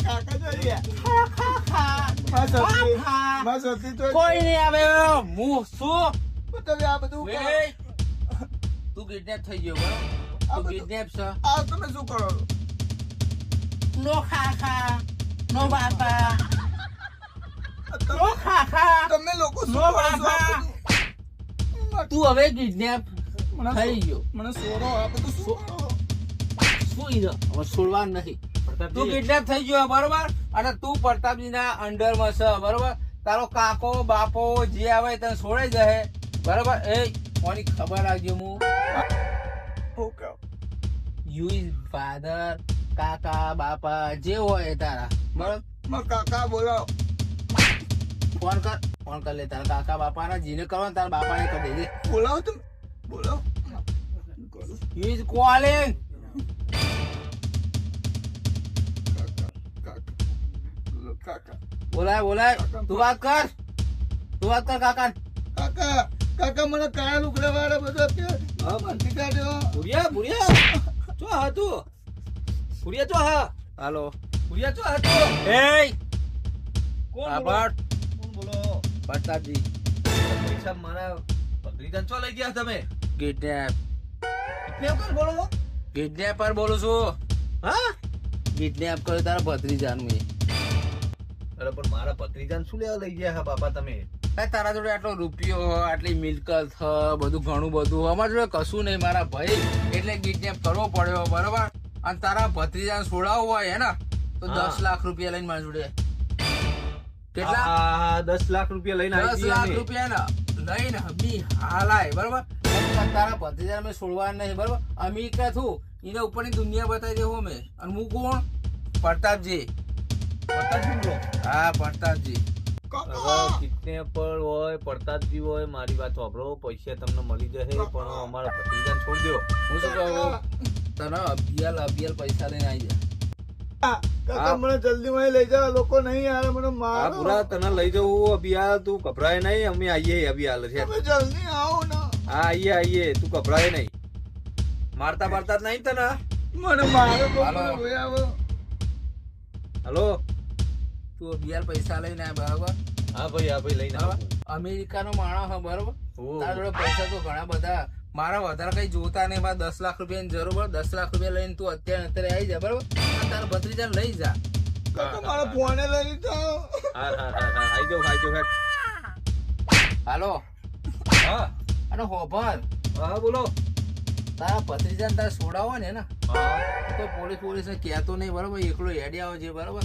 કાકા જોઈએ માં સતી તો કોઈ નહીં આવે હું શું તમે આ બધું કરો. વેય, તું કિડનેપ થઈ ગયો બરાબર તું કિડનેપ છે આ તમે શું કરો છો? નો ખાખા નો બાપા નો ખાખા તમે લોકો શું નો કરો છો આ બાપા બધું? તું હવે કિડનેપ મને થઈ ગયો મને સોરો આ બધું શું કરો? શું ઈ હવે છોડવાનું નથી તું કિડનેપ થઈ ગયો બરોબર અને તું પ્રતાપજી ના અંડર માં છે બરોબર તારો કાકો બાપો જે આવે તને છોડાઈ જાય બરોબર એ કોની ખબર રાખજો હું ઓકે યુ ઇઝ ફાધર કાકા બાપા જે હોય એ તારા બરોબર માં કાકા બોલાવો. ફોન કર લે તારા કાકા બાપાના જીને કરવાનું તારા બાપાને કરી દેજે બોલાવો તમે બોલાવો. યુ ઇઝ કોલિંગ કાકા બોલાય તું વાત કર કાકા કાકા કાકા મને કાળા લુગડા વાળા બધા હા, બંધી કાઢ્યો. ભુરિયા ચો હતું ભુરિયા ચો હા હાલો ભુરિયા ચો હતું એ કોણ આભાર બોલો પ્રતાપજી પૈસા મારા ભત્રીજાને ચો લઈ ગયા તમે કિડનેપ કેમ બોલો કિડનેપર બોલું છું હા કિડનેપ કર્યો તારા ભત્રીજાનું એ અરે પણ મારા ભત્રીજાને શું લેવા લઈ ગયા હા બાપા તમે તારા જોડે આટલો રૂપિયો હ, આટલી મિલકત હ, બધું ઘણું બધું અમારા જોડે કશું નહીં મારા ભાઈ એટલે કિડનેપ કરવો પડ્યો બરોબર અને તારા ભત્રીજાને છોડાવવો હોય હે ને તો હા. 10 લાખ રૂપિયા લઈને મારા જોડે કેટલા હા 10 લાખ રૂપિયા લઈને 10 લાખ રૂપિયા ને લઈને હમી હાલાય બરોબર તારા ભત્રીજાને મેં છોડવા નહીં બરોબર અમેરિકા થું એના ઉપરની દુનિયા બતાવી દેવું મેં અને હું કોણ પ્રતાપજી હા પ્રતાપજી કિડનેપર હોય પડતાજી હોય મારી વાત સાંભળો પૈસા તમને મળી જશે પણ અમારા ભત્રીજાને છોડી દો હું શું કહું તને અભિયાલ પૈસા લઈને આવી જા કાકા મને જલ્દી માં લઈ જાવ લોકો નહીં આવે મને હા મારો. પૂરા તને લઈ જવું અભિયાલ તું ગભરાય નહીં અમે આવીએ અભિયાલ છે તમે જલ્દી આવો ને. હા આવીએ તું ગભરાય નહીં મારતા જ નહીં તને મને મારો તો હાલો. મને ભાઈ આવો. હલો તું અભિયાલ પૈસા લઈને આવ બરોબર હા ભાઈ લઈને આવો અમેરિકાનો માણસ હ બરોબર ઓહ. તારા જોડે પૈસા તો ઘણા બધા મારા વધારે કઈ જોતા નહીં મારે 10 લાખ રૂપિયાની જરૂર પડે 10 લાખ રૂપિયા લઈને તું અત્યારે આવી જા બરોબર અને તારા ભત્રીજાને લઈ જા કાકા મારા ફોને લઈ લીધો. હા આઈ જાઓ હાલો હા અને હોભર હા બોલો તારા ભત્રીજાને તારે છોડાવો ને હા તો પોલીસ ને કહેતો નહીં બરોબર એકલો હેડી આવે છે બરોબર